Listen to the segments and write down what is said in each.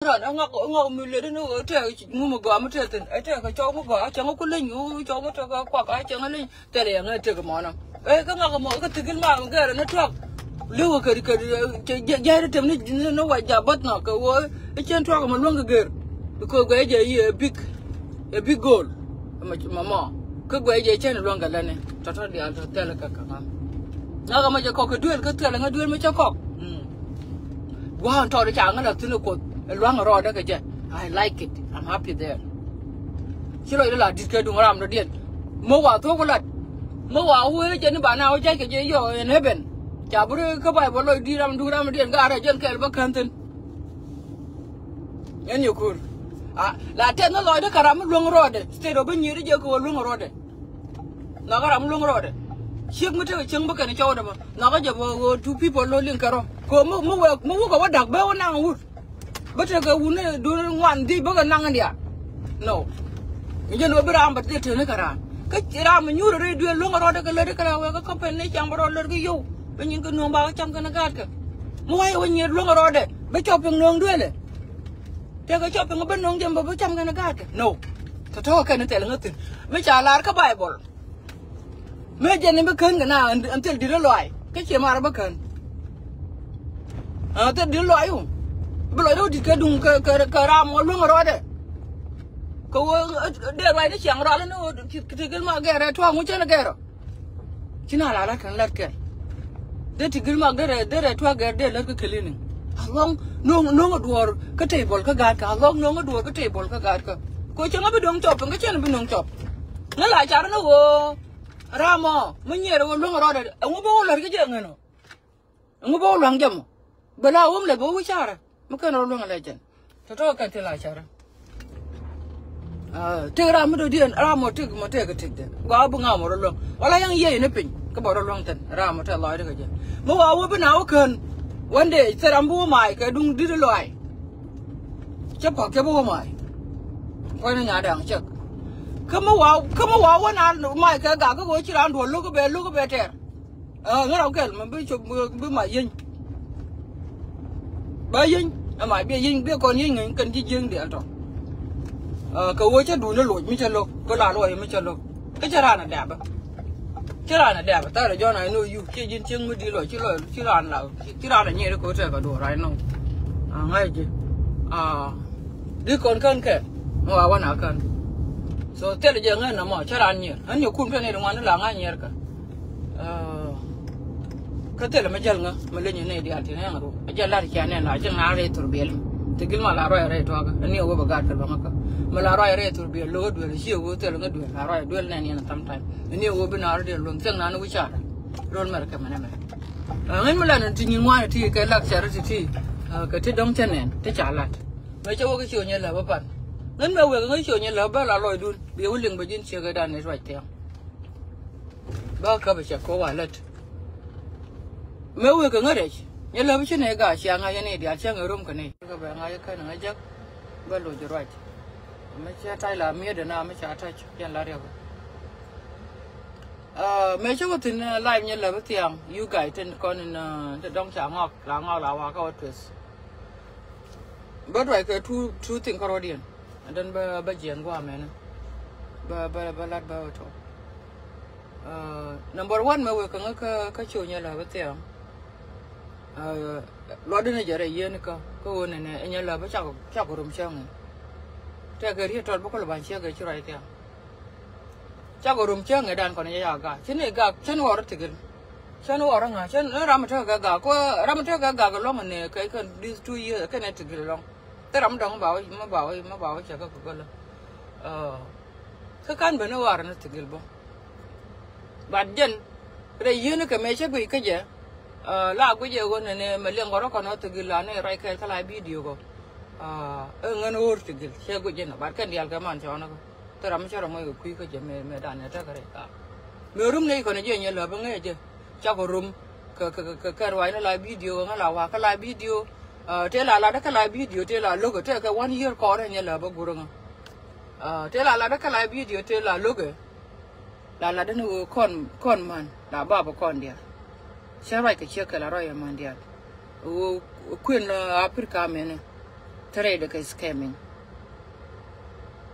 Rồi nó ngọc mình lên nó ở trên ngu mà gõ mà trên tình ở trên cái chỗ mà gõ chẳng có linh ngu chỗ có quả cái chẳng linh trên này ngay trên cái món nào ấy cái ngọc mà cái thứ mà cái nó truck lưu cái dây nó chấm nó quay giả bắt nó cái trên truck mà luôn cái dây big goal mà mỏ cái dây trên luôn cái này cho đi ăn cho là cái nó mà cho cái đuôi cái thứ là cái đuôi mới cho cọc wow cho nó chẳng là thứ nó cột long road cái chứ I like it I'm happy there chỉ là là đi cái đường ram nó điện mua vào thuốc cái mua vào huế cho nên bạn nào chạy cái gì rồi in heaven chả bữa các bạn bảo đi ram đường ram điện cái ara chân cái bắc khăn tin anh yêu cool à là tên nó lôi đó cái ram long road state of bên nhiêu đấy giờ có long road nó cái ram long road chiếc mới chơi chân bắc cái chỗ đó mà nó cái giờ two people lôi liền cái rồi có mua cái đặc béo năng hút but cái uống đun ngoan đi bữa năng anh đi no bây giờ nó bị ram bắt đi chơi nữa cả cái ram mình nhur rồi đưa luôn rồi cái lấy cái company chẳng bao giờ cái yêu bây giờ cái nông bao trăm cái nó gạt cái mua ai bây giờ luôn rồi đấy bây giờ bên nông đuôi này cái chợ bên nông chẳng bao trăm cái nó gạt cái no thôi cái nó tệ là ngất tin mấy trả lại cái Bible mấy giờ này mới khấn cái nào anh tự đi nó loại cái chuyện mà nó mới khấn tự đi loại không bây giờ đâu thì cái đùng cái ram luôn rồi đấy, câu để lại nó chẳng ra nó cái mà cái này thua muốn chơi nó cái rồi, chỉ nào là cái lát cái, để thì cái mà để thua cái để là cái cleaning, long nó đuổi cái table cái gạt cái long nó đuổi cái table cái gạt cái, coi chẳng biết đông chọc cái chuyện bên đông chọc, nó lại chả nó go ram mình nhớ rồi luôn rồi đấy, ông bố là cái chuyện này nó, ông bố loang jam, bây giờ ông lại bố với cha rồi. Mungkin orang luar legend. Tahu kan telah cara. Tera muda dia ramu tik mata ke tik dia. Gua abu ngam orang luar. Walau yang ye ni pin, ke orang luar ten ramu tak lawai dia kerja. Mau awak benar kan? One day serambu mai ke dung di lawai. Cepat ke bawa mai. Kau ni ada yang cek. Kamu wow wan mai ke gak ke gua ciran dua lu ke be ter. Ngarau ke, mampu coba mai yin. Ba yin mà bây yin bây còn yin người cần chi dương để rồi cầu ơi chết đủ nó lụi mới chân lục có là lụi mới chân lục cái chả là đẹp ta là do này nuôi chứ yin chương mới đi lụi chứ là nhẹ nó có thể cả đùa rồi nó ngay chứ đi còn cân kệ mà quan nào cân so thế là giờ ngay nó mỏ chả là nhẹ anh nhiều khuôn cái này đồng nó là ngay nhẹ cả cái thế là mấy chân mà lên như này đi ăn thì này mà rồi giờ là cái này là chân nào đấy tụi biển thì cái mà là rồi thôi cái này ở bagát cái bằng cái mà là rồi tụi biển lúa đuổi siêu cái thế là cái đuổi là rồi đuổi này này là tầm time này ở bên nào đấy luôn chân nào nó bị chặt rồi mà cái này ngay mà là thì nhìn ngoài thì cái lạc chả thì cái thế đông chân này thế chả lạt mấy chỗ cái chiều như là bao bạn nên mà về cái chiều như là bao là rồi đun biểu liền bây giờ chiều cái đàn này rồi theo bao cái bây giờ có vài lần mấy người cái đấy, nhớ là cái này cả sáng ngày này đi ăn sáng ở room cái này, cái bữa ngày cái này chắc bao lâu rồi, mấy cha trai là mấy đứa nào mấy cha trai chuyện là điều, mấy chỗ cái tin live như là cái tiếng, you guys trên con đông chả ngọc là hoa cái twist, bắt đầu cái two thing cái điện, dan ba jian gua mana, ba lat ba to, number one mấy người cái chỗ như là cái tiếng lo đến giờ này yên cơ này anh là bây giờ chắc có rùm chăng thế cái gì tròn bốc là bàn chia cái chỗ này theo chắc có rùm chăng người đàn còn này cả chứ này cả chân họ rất thích chân họ rằng chân nó làm cho cả có làm cho cả cái lo mình cái đi chui cái này thích lòng tới làm đồng bảo chả có cái là cái căn bên nó nó thích bao bạn dân cái yên cái mấy chiếc bị cái gì là cái gì con này mà liên quan đó nó tự ghi là này cái lại video ko ngân ur tự ghi xe cái gì nó bắt cái đi al cái màn cho nó tôi làm cho nó mới quý cái gì mẹ đàn này cái đấy mẹ room này còn cái gì nhớ là bằng cái gì chắc có room cái rồi nó lại video nó là hoa cái lại video thế là cái lại video thế là logo thế cái one year có này nhớ là bao gồm thế là cái lại video thế là logo là nó con man là ba con dia sẽ rồi cái chiếc cái là rồi mà dia quyền là Africa mình trade cái scamming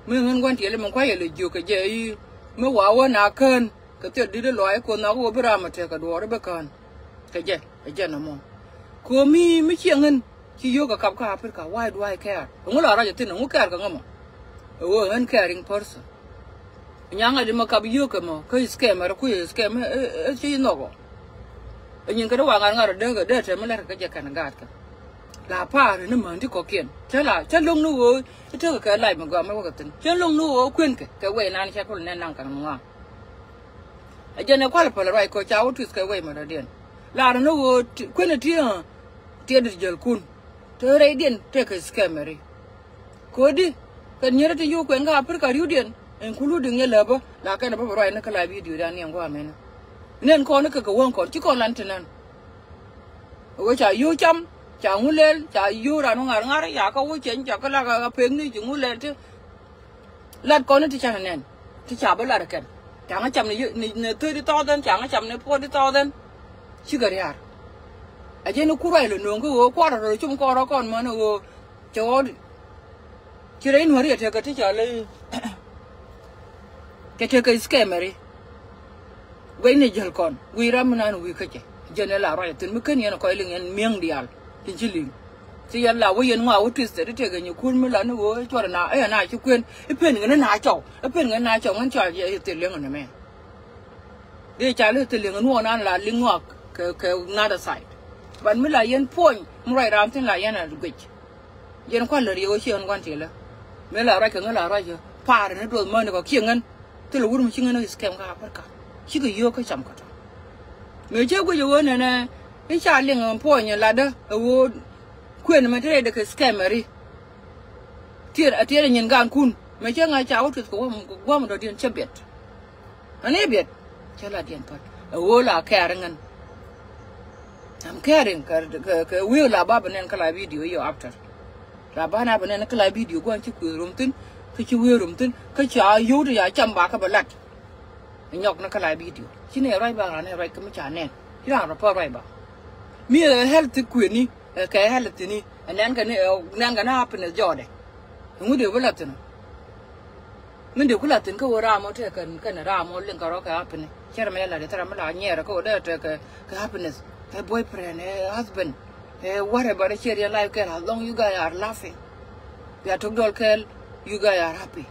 mình quan điểm là mình quay lại dù cái gì mới vào na cơn cái chuyện đi đến loại của nó có biết làm mà chơi cái đồ đó biết con cái gì nó mong cô mi chuyện ngân chỉ vô cái cặp cà phê cả why do I care ông là ra cho tin ông care cái ngầm ngân caring person nhang ai mà cặp vô cái mà cái scam mà cái scam chỉ nó có nhưng cái đó hoàng ngar để thế mà là cái gì cái ngạt cái là pa nó mà đi có kiện chứ lông nó rồi chứ cái lại mà gọi mà cái tin chứ lông nó rồi quên cái quay nan chắc còn nên năng càng ngon giờ này qua là phải rồi có cháu thì cái quay mà nó điên là nó quên là tiền được giờ kun thế đấy điên thế cái scam này có đi cái nhớ thì yêu quên cái phải cái điều điên em cũng luôn đừng nhớ là bao là cái nó phải rồi nó cái lại video đó niệm qua mình nên con nó cái quăng con chứ con lăn thế nan ôi trời yêu chăm chả ngu lên chả yêu ra nó ngар ya có cái chuyện chả có là cái phèn đi chứ ngu lên chứ lát con nó thì chả nên thì chả bao là được cái chẳng có chăm này tôi đi to lên chẳng có chăm này po đi to lên chứ cái gì à ở nó cú rồi luôn cái qua rồi chung co đó con mà nó cho chứ đấy nó đi thì cái chả lấy cái scam này vậy này giờ con quy ra mình ăn quy cái giờ này là rồi từ mức cái này nó coi liền miếng đi al tin chỉ liền thì giờ là bây giờ nó ngáo twist đấy thì cái nhiều khuôn mới là nó cho là nào ấy nào chứ quên cái phèn cái nó nái chậu cái phèn cái nái chậu nó cho vậy tiền liền rồi mẹ đi trả lời tiền liền nó nó là liên ngọc cái another side bạn mới là yên phun mới lại làm thế là yên là được giờ nó quan lời điều chuyện quan trọng là mới là ra cái nó là ra chứ pha nó đuổi mới nó có kiêng ngân tức là uống chừng nó scam cả tất cả chỉ có yêu cái chậm cả người chơi cái yêu này nè cái trả liền phun như là đó quên mà thế được cái scam này tiệt nhìn gan kun mà chơi ngay cháu thì có một điện chấp biệt anh ấy biết chơi là điện thật là caring ngân I'm caring cái will là ba bên cái lại video yêu after là ba na bên cái lại video quan chỉ cười rung tin cái chỉ will rung tin cái chả yêu thì chăm bạc cái bật nhọc nó cái lại video chỉ này rồi ba này rồi cái mới trả nè chỉ là nó rồi ba mi health quyền đi cái health ni anh cái nó happiness joy đấy không điều với là thế nào mình điều cái là tính cái ra mà thế cái ra mà liên cái đó cái happiness chứ là để thằng mình là nhẹ rồi cái cái happiness hey boyfriend, hey husband, hey whatever the share your life can, as long you guys are laughing. We are talking about you guys are happy.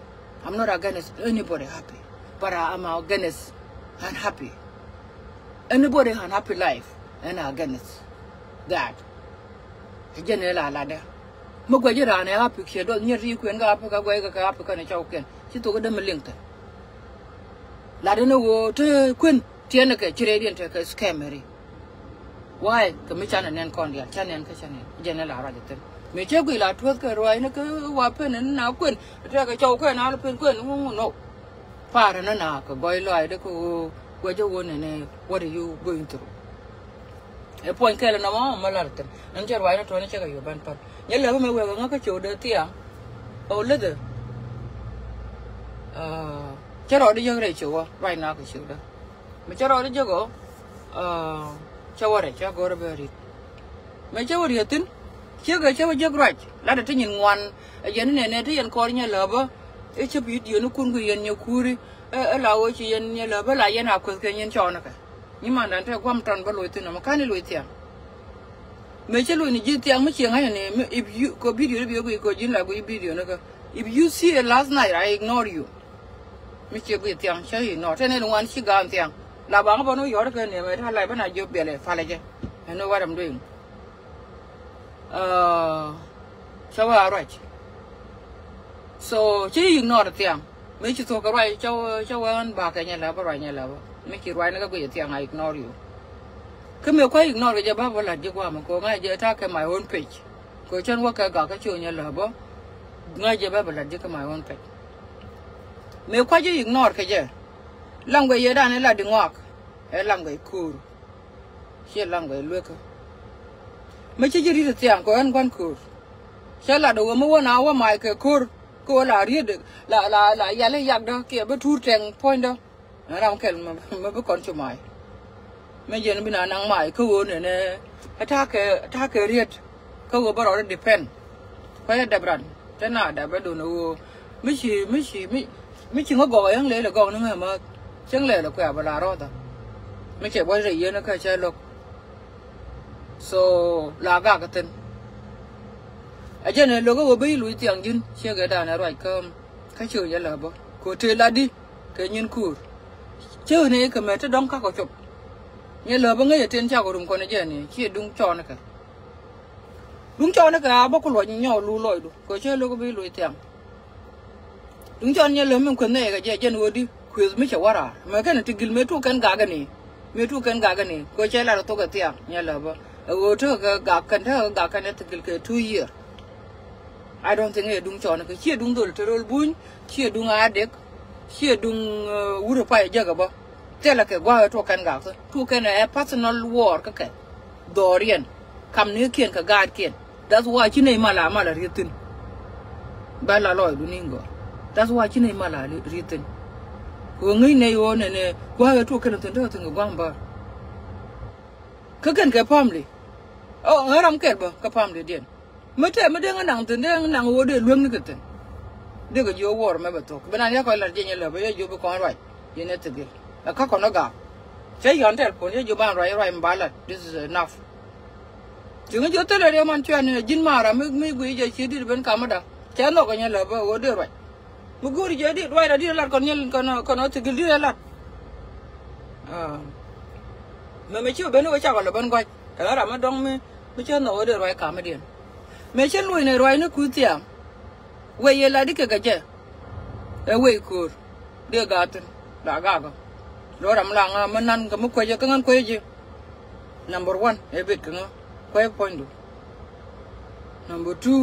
I'm not against anybody happy, but I'm against unhappy. Anybody unhappy life, and against that. Cái chuyện này là đấy. Một cái gì đó này happy khi đó nhớ riêng quyền cái happy cái này cháu quyền, chỉ tôi cái đâm mình liền thôi. Là đấy nó quyền tiền cái chỉ điện cái scam này. Why cái mấy cha này con đi cha này cái cha này giờ này là ra được mấy cháu quỳ là thuốc cái rồi nó cứ qua bên nó nào quên ra cái châu cái nào nó quên không nộp pha rồi nó nào cái gọi lại đó cái chỗ này what are you going through cái point cái là nó mà là được anh chơi vậy nó thôi nó chơi cái gì ban pan nhớ là mấy người cái chỗ đó tiang lấy được chơi rồi đi chơi cái chỗ right now cái chỗ đó mấy chơi rồi đi chơi go cháu rồi cháu gọi về đi mấy cháu đi tin cháu cái cháu chơi rồi là để nhìn ngoan giờ này thì anh coi như là bao ấy cháu biết điều nó cũng người nhiều curi ở lâu chỉ như là bao lại nào cũng cái nhân cho nó cả nhưng mà đang theo quan trọng bao lối tin mà cái này lối tiền mấy cháu lối này chỉ tiền mấy chuyện hay này if you có video có dính lại có video nó cả if you see it last night I ignore you mấy chuyện cái tiền cháu ignore thế nên là ngoan chỉ gan tiền là bạn có nói giỏi cái này mà thay lại bên này giúp bè lại pha lại chứ I know what I'm doing so right so chỉ ignore tiếng mấy chú tôi cái cháu ăn bà cái nhà là bà rồi nhà là mấy chú rồi nó có cái tiếng I ignore you cái mấy cái ignore cái bà là đi qua mà cô ngay giờ ta cái my own page cô chân qua cái chỗ nhà là bà ngay giờ bà là đi cái my own page mấy cái gì ignore cái gì làm cái gì đó này là đừng ngọc, làm cái cool, sẽ làm cái luyện cơ. Mấy cái gì thì tiếng có anh quan cool, sẽ là đồ mà nào mà cái cool, cô là riết được, là giờ lấy giặc đó, kia bắt thu trang point đó, làm cái mà bắt con cho mày. Mấy giờ nó bị năng mày, cô này nè, ta cái riết, cô bắt đầu depend, quay đập rắn thế nào đập cái đồ nó mấy chỉ có gọi anh lấy là gọi nữa mà chẳng lẽ là quẹo vào là rồi ta mấy chỉ quay rỉ nó cái chơi lục so là gà cái tên ở trên này nó có bị lùi tiền chứ xe cái đàn này rồi cơm cái chơi vậy là bao cô chơi là đi cái nhân cùi chơi này cái mẹ cho đóng các cái chụp như là bao ngày trên chào của đồng con này chơi này chỉ đúng cho nó cả đúng cho nó cả bao con loại nhỏ lùi lội được cô chơi nó có bị lùi tiền đúng cho như là mình quên này cái chơi trên người đi khuyên mấy cháu ra mà cái này thì gil mấy chú cân gà cái này cô chơi là tôi cái tiền như là bao ở chỗ gà cân này thì gil cái 2 year I don't think đúng cho nó cái chia đúng rồi thì rồi bún chia đúng adek chia đúng uru phải giờ cái bao thế là cái qua chỗ cân gà thôi chú cái này personal war cái Dorian cầm nước kiên cái gà kiên that's why chị này mà là riêng ba là lòi đúng không that's why chị này mà là riêng của người này ô này qua chỗ cái này thì người quăng ba cái family ở trong cái ba cái family điện mới thế mới đang nặng tiền đang nặng ô để luôn cái tiền để cái vô war mà bắt bên này coi là gì là bây giờ vô con rồi vậy nên tự các con nó gà cái gì anh thấy phone vô ban rồi mà là this is enough chúng tôi thấy là điều mà chuyện này dính mà mới quý giờ chỉ đi bên cam đó chán nó cái này là vô được rồi một người giờ đi rồi là đi là còn nó thì đi là mà mấy chú bên nó chắc là bên quay cái là mà đông mấy chú nó được rồi cam điện mấy chú nuôi này rồi nó cứ tiệm vậy là đi cái gì vậy cứ đi gạt đã gạt rồi làm lăng mình ăn cái mức quay cái ngăn quay gì number 1 ebit cái quay point number 2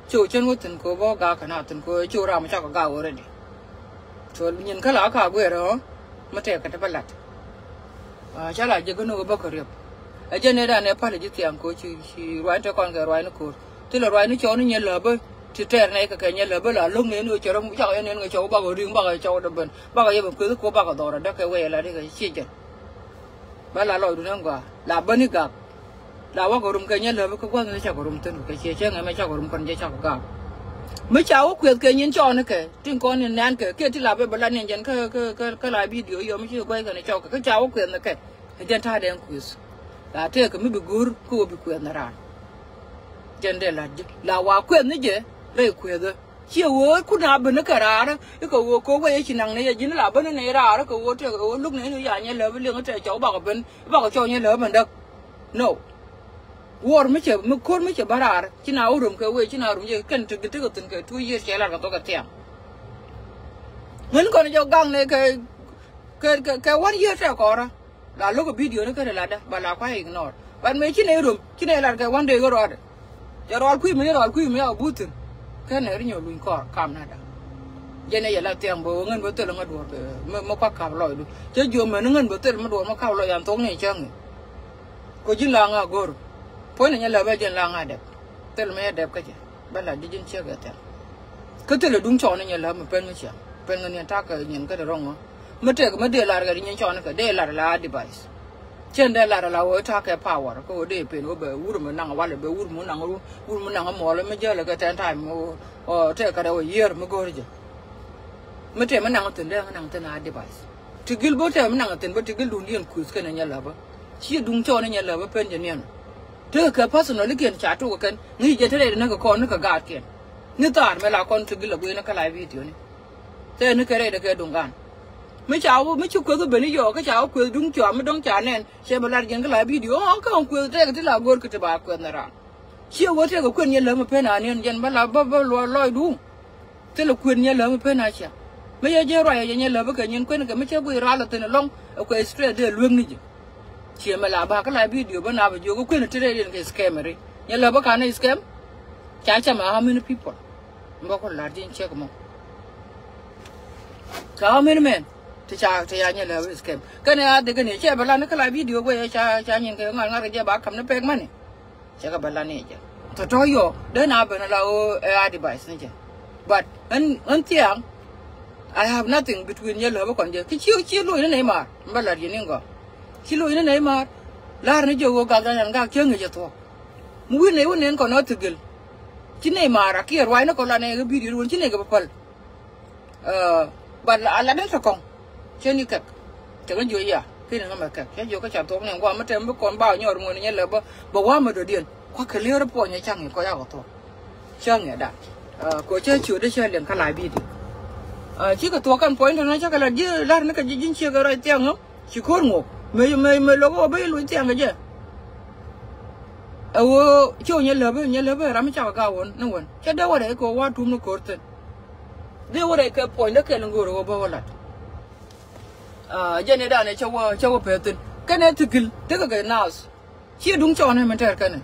chỗ chân của tình cô bao gà cái nào tình cô chỗ ra mà chắc có gà already cho nhìn cái lá cả quê đó mà trẻ cái tập lát chắc là chỉ có nó bao cái ở trên này là này phải là chỉ tiền cô chỉ rồi cho con cái rồi nó cô tức là rồi nó cho nó nhận lỡ bơi thì trẻ này cái nhận lỡ bơi là lúc này nó cho nó chắc nên người cháu bao cái riêng bao cái cháu đập bên bao cái em cứ cô bao cái đó là cái quê là cái chi chứ bà là lòi đúng không cả là bên này cả là qua cái cái nhận lỡ bơi có qua người cháu cái tên cái chi chứ ngày mai cháu cái con cháu cả mấy cháu khuyên cái nhân cho nó cái trên con nên ăn cái thì là bên bên này nhân cái lại video giờ mới chưa quay cái này cháu cái cháu khuyên nó cái dân thay đen quiz là thế cái mới bị guru cô bị khuyên nó ra dân đây là qua khuyên nó gì đây khuyên rồi chiều ơi cô nào bên nó cả ra đó cái cô quay chỉ năng này dính là bên này ra đó cô lúc này nó giả nhân lỡ với lương cái cháu bảo bên bảo cho nhân lỡ mình được no war mấy chợ mấy con mấy chợ bà ra chỉ nào rụng cái quay chỉ nào rụng gì cần cái từng cái thui gì sẽ là cái cái tiền mình còn cho gang này cái one year sẽ có đó là lúc cái video nó cái là đó bà là phải ignore bạn mấy chỉ này rụng chỉ này là cái one day rồi giờ rồi quy mới ở bút cái này nó nhiều luôn có cam này đó giờ này là tiền bố ngân bố tự là ngân đuổi mà qua cam lòi luôn chứ dù mà nó ngân bố tự mà đuổi mà cam lòi làm tốt này chăng có chính là ngà gor phối này là bây giờ là ngà đẹp tự là mấy đẹp cái gì bây giờ đi trên xe cái tự là đúng chọn này là mà bên ngân nhà ta cái nhìn cái đó wrong mà trẻ mà để là cái nhìn chọn cái để là device trên đây là ở ta cái power có để bên có bề ur mà năng vào bề ur muốn năng mò lên mới giờ là cái ten time trẻ cái đầu year mà có gì mà trẻ mà năng tiền đây năng tiền là device thì gil bố trẻ mà năng tiền bố thì gil luôn điên quiz cái này nhà là ba chỉ đúng cho này là ba pen cho nên thế cái personal cái kiện chat của cái nghĩ giờ thế này nó có con nó có gạt kiện như ta mà là con thì gil là quên nó cái live video này thế nó cái này là cái đúng gan mấy cháu mấy chú quên cái bên này giờ cái cháu quên đúng cho mới đúng trả nên xem mà lại cái live video cái ông quên thế cái là gol cái bà quên ra chiều có thế cái quên nhân lớn mà pen anh nhân mà là ba lôi đúng thế là quên nhân lớn mà pen ai chả mấy giờ rồi nhân lớn cái nhân quên cái mấy cháu quên ra là tên là long cái straight để luôn đi chiều mà là ba cái live video bên nào video có quên thế đây cái scam rồi nhân lớn cái này scam chả mà how many people mà có là din check mà how many men thì nhân lớn scam cái này để cái này chơi bà nó cái live video quay cha nhìn cái ngang cái bà cầm nó pek mà này chắc cái bà này chứ thật rồi yo đến nào bên là AI device này chứ but anh tiếng I have nothing between nhân lớn với con gì cái chiêu lùi nó này mà bà là gì nên có chiêu lùi nó này mà là nó chưa có cả ra chơi người cho thôi mũi này vẫn nên còn nói thực chính này mà ra kia rồi nó còn là này cái video luôn chính này cái bắp bạn là ăn đến sao con trên như cạch chẳng có gì à khi nào mà cạch cái vô cái chả tốt này qua mất thêm mất còn bao nhiêu rồi này là bảo qua mà đồ điện qua cái liêu đó bỏ nhà chẳng có gì thôi chẳng nghe đã của chơi chủ để chơi liền cái lại bị chỉ có tua kan point nó chắc là dư là nó cái gì chơi cái rồi tiếng không chỉ khôn ngộ mấy logo bây lui tiếng cái gì chỗ nhà lỡ làm sao cái vốn nó vốn cái đó đấy có qua thùng nó corte đấy đấy cái point đó cái nó gọi là bao lát giờ này đã này cho phải tin cái này thì cái nào chỉ đúng cho này mình thấy cái này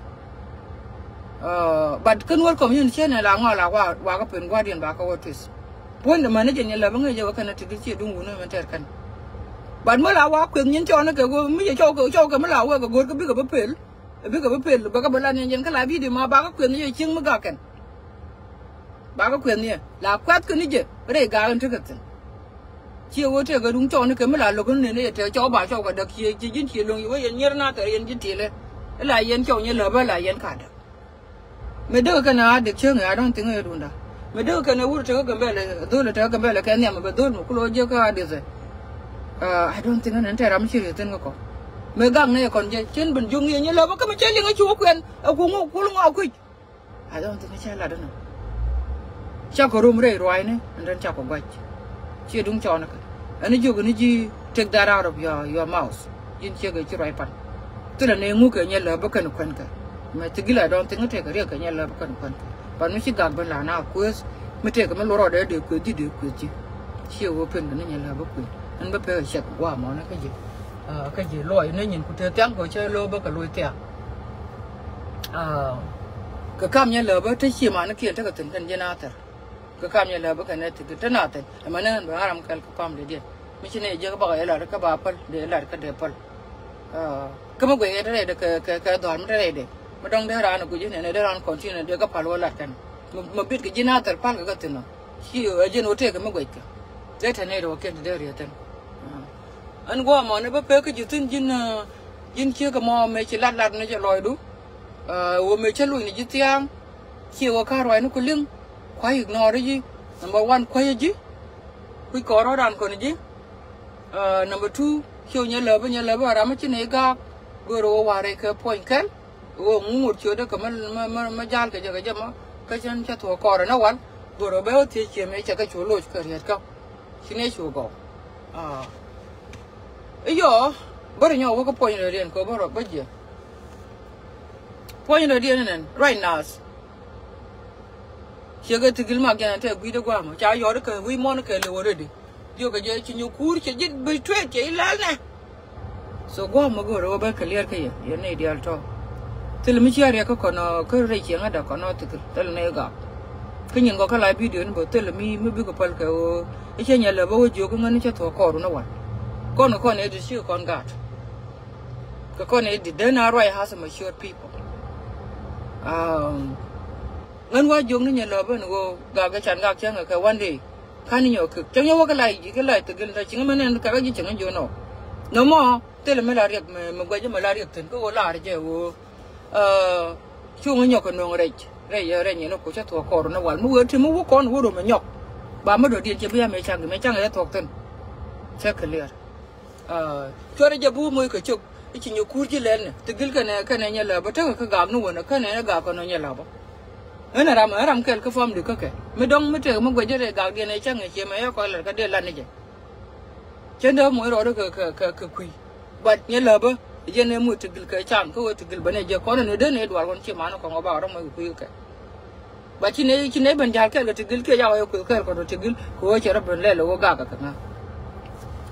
but cái nuôi community này là ngõ là qua cái phần qua điện ba cái office point mà nó chỉ là bằng người giờ cái này thì chỉ đúng của nó mình thấy cái bạn mới là qua quyền nhân cho nó cái mới cho cái mới là qua cái biết cái bắp phèn bà các bạn làm nhân cái lại video mà bà các quyền như chừng mới gặp cái bà các quyền này là quát cái này chứ cái này gà hơn trước cái chiều ở trên cái đúng cho nó cái mới là lúc này này cho bà cho cái đặc chỉ dính chỉ luôn như vậy như na tới dính chỉ lên là yên cho như là bà là yên cả được mấy đứa cái nào được chưa người đang tiếng người luôn đó mấy đứa cái nào uống chơi cái bể là tôi là chơi cái bể là cái nhà mà tôi một cái lô cái được rồi I don't think anh thấy làm gì được tên có mấy gang này còn trên bình dung như là cái mà chơi liên cái chúa quyền cũng ngọc quỳ I don't think chơi là đó nào chắc có room rồi này anh đang chắc có vậy chưa đúng cho nó anh ấy cái gì take that out of your mouth nhìn chưa cái right pan tức là nếu ngu cái nhà là bất cần quan cả mà tự nghĩ là don't think cái cái nhà là bất cần quan bạn mới chỉ gặp bên là nào quên mới thấy cái mà loro đấy được cái gì chiều open cái nhà là bất quyền anh bất phải check qua mà nó cái gì lôi nó nhìn cụ tiếng của chơi lô bất cả lôi tiền cái cam nhà là bất thấy chi mà nó kiện cái tình thân dân ác cái cam nhà là bất cái này thì cái nào thì mà nó bảo làm cái cam để điện mấy cái này giờ các bạn là cái bà apple để là cái apple cái mà cái này cái đoàn cái này mà đang để ra nó cái gì này để ra còn chi này để cái palo là cái mà biết cái gì nào thì pal cái tên nó chỉ ở trên ô cái mà cái để thế này rồi cái để rồi tên anh qua mà nó bắp cái gì tin jin chưa cái mà mấy chỉ lát nó chỉ lòi đúng mấy chỉ lùi này chỉ tiếng chiều cái rồi nó có lưng khoai ignore đấy gì number one khoai gì quý có đó đàn còn gì number two chiều nhà lợp vào làm cái này gác vừa rồi vào đây cái point cái một chiều đó cái mà gian cái gì mà cái chân cho thua cò đó nó quán vừa rồi béo thì chỉ mấy cái chỗ lôi cái gì không chỉ này chỗ gò ấy giờ bây giờ nhau cái point này điền có bao rồi bây giờ point này điền này right now chỉ cái thứ mà cái này quý đó qua mà chả giờ cái quý món cái lừa rồi đi giờ cái gì chỉ nhiều curi chỉ biết bị thuê chỉ là nè so qua mà rồi bây clear cái gì này đi alto thì mình chỉ là có nó cái rồi chỉ là có nó thì này gặp cái những cái lại video nó bảo thì mình biết cái pal cái cái nhà là bao giờ cũng ngân cho thua cò nó vậy con này thì siêu con gạt cái con này thì đến nào rồi has mature people ngân qua dùng nó nhà là bên ngo gà cái chăn gà chẳng cái one day khani nhiều cực chẳng nhau cái lại từ cái chính mà nên cái gì chẳng nhiều nó mà thế là mới là việc mà quay cho mà là việc thì có là để chứ chung nhau cái nông đây nhỉ nó cũng chắc thuộc cỏ nó quản mua thì mua con mua đồ mà nhọc bà mới đồ tiền chỉ bây giờ mấy trăm người thuộc tên chắc clear cho nên giờ bu mới cái chục cái chuyện nhiều cú chỉ lên từ cái này nhà là bắt đầu cái gạo nó vẫn cái này nó gạo còn nó nhà là bao nó là làm cái form được cái mới đông mới chơi mới quay cho đây gạo điện này chắc người chị mấy coi là cái điện lan này chứ trên đó mỗi rồi đó cái quỳ bật nhà là bao giờ này mua từ cái chạm cái bên này giờ có nó đến này đoạt con chị mà nó còn có bảo đó mới quỳ cái bà chị này bên trái cái từ cái giao cái còn từ cái của chị nó bên này là có gạo cái nào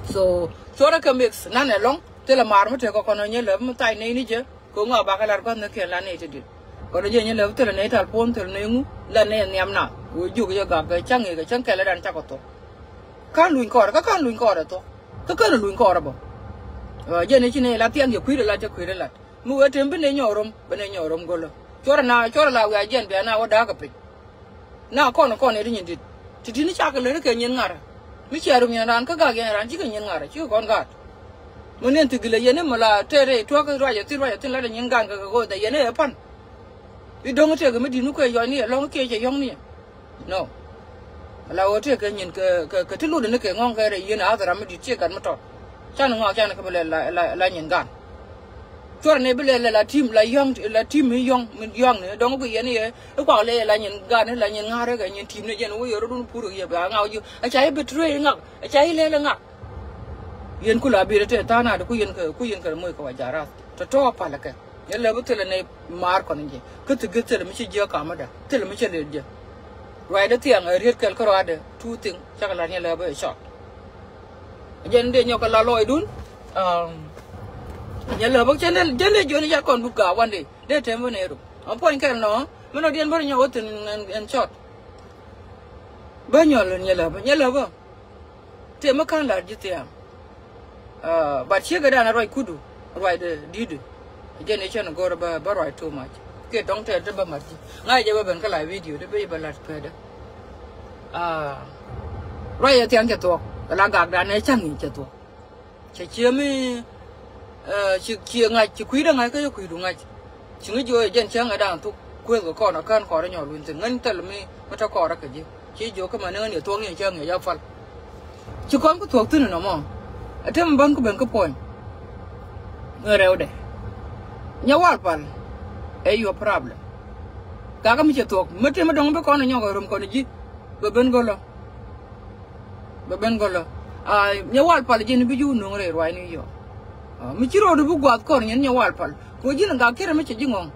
so cho ra cái mix nãy này long thế là mà mới thấy có nó nhớ là mới tay này chứ cũng ở ba cái là con nó kia là này chứ đi còn bây giờ nhớ là thế là này thằng phone thế là này ngu là này nhầm nào ui dụ cái chẳng cái là đàn chắc có to can lùi cỏ đó to cái là lùi cỏ đó bao giờ này chỉ này là tiền gì quý là cho quý là mua ở trên bên này nhỏ rom gọi là cho ra là cái gì bên nào đã cái nào con này đi nhìn đi thì nó chắc cái cái nhìn ngara mi chỉ arum yan ka ga yan ji kan yan ngara chi kon ga munen tigile yene mala tere to ka raja tin la nyen ga ga go da yene pan You don't take me to Nuka, you need long cage a young. No. Allow take a yin Catilu and Nicka, long hair, you know, other remedy check and motor. Channing out Lanyan gun. To enable la team la young, don't be any about Lanyan gun, Lanyan Harag, and your team again, we are don't put you about you. A child betraying up, a child laying up. Yen kula bi rete tana da kuyen ka moy ko wajara to palaka yalla butel ne mar ko nje kutu gitel mi ci je ka mada tel mi ci leje way da tiang riet kel ko ade two thing chakala ne la ba shot jen de nyoko la loy dun yalla bok chene jende joni ya kon buka wande de tembo ne ru on point kan no meno dien bor nyawo ten en shot ba nyol nyala ba te makan la jitiam but she got an right kudu, right did. Generation go about right too much. Get don't tell the Bamati. I never been a video, the baby last pedo. Right at Yanka talk, the Laga than a chang in Chato. She cheer me, she cheer like you quit and I can quit like. She made you a gent young down to quill corner, can't call in your winter, and tell me what a corner could you. She joke a man and you're talking young, your fall. She can't talk to no more. A term bank point. Rode. Nyawalpan, your problem. Gagamicha talk, Matima don't be on your room, Conji, Babengolo. Nyawalpal, Jenny, you know, right in you. Michiro the book got corn in Nyawalpal. Kojin and Gakira Michigong.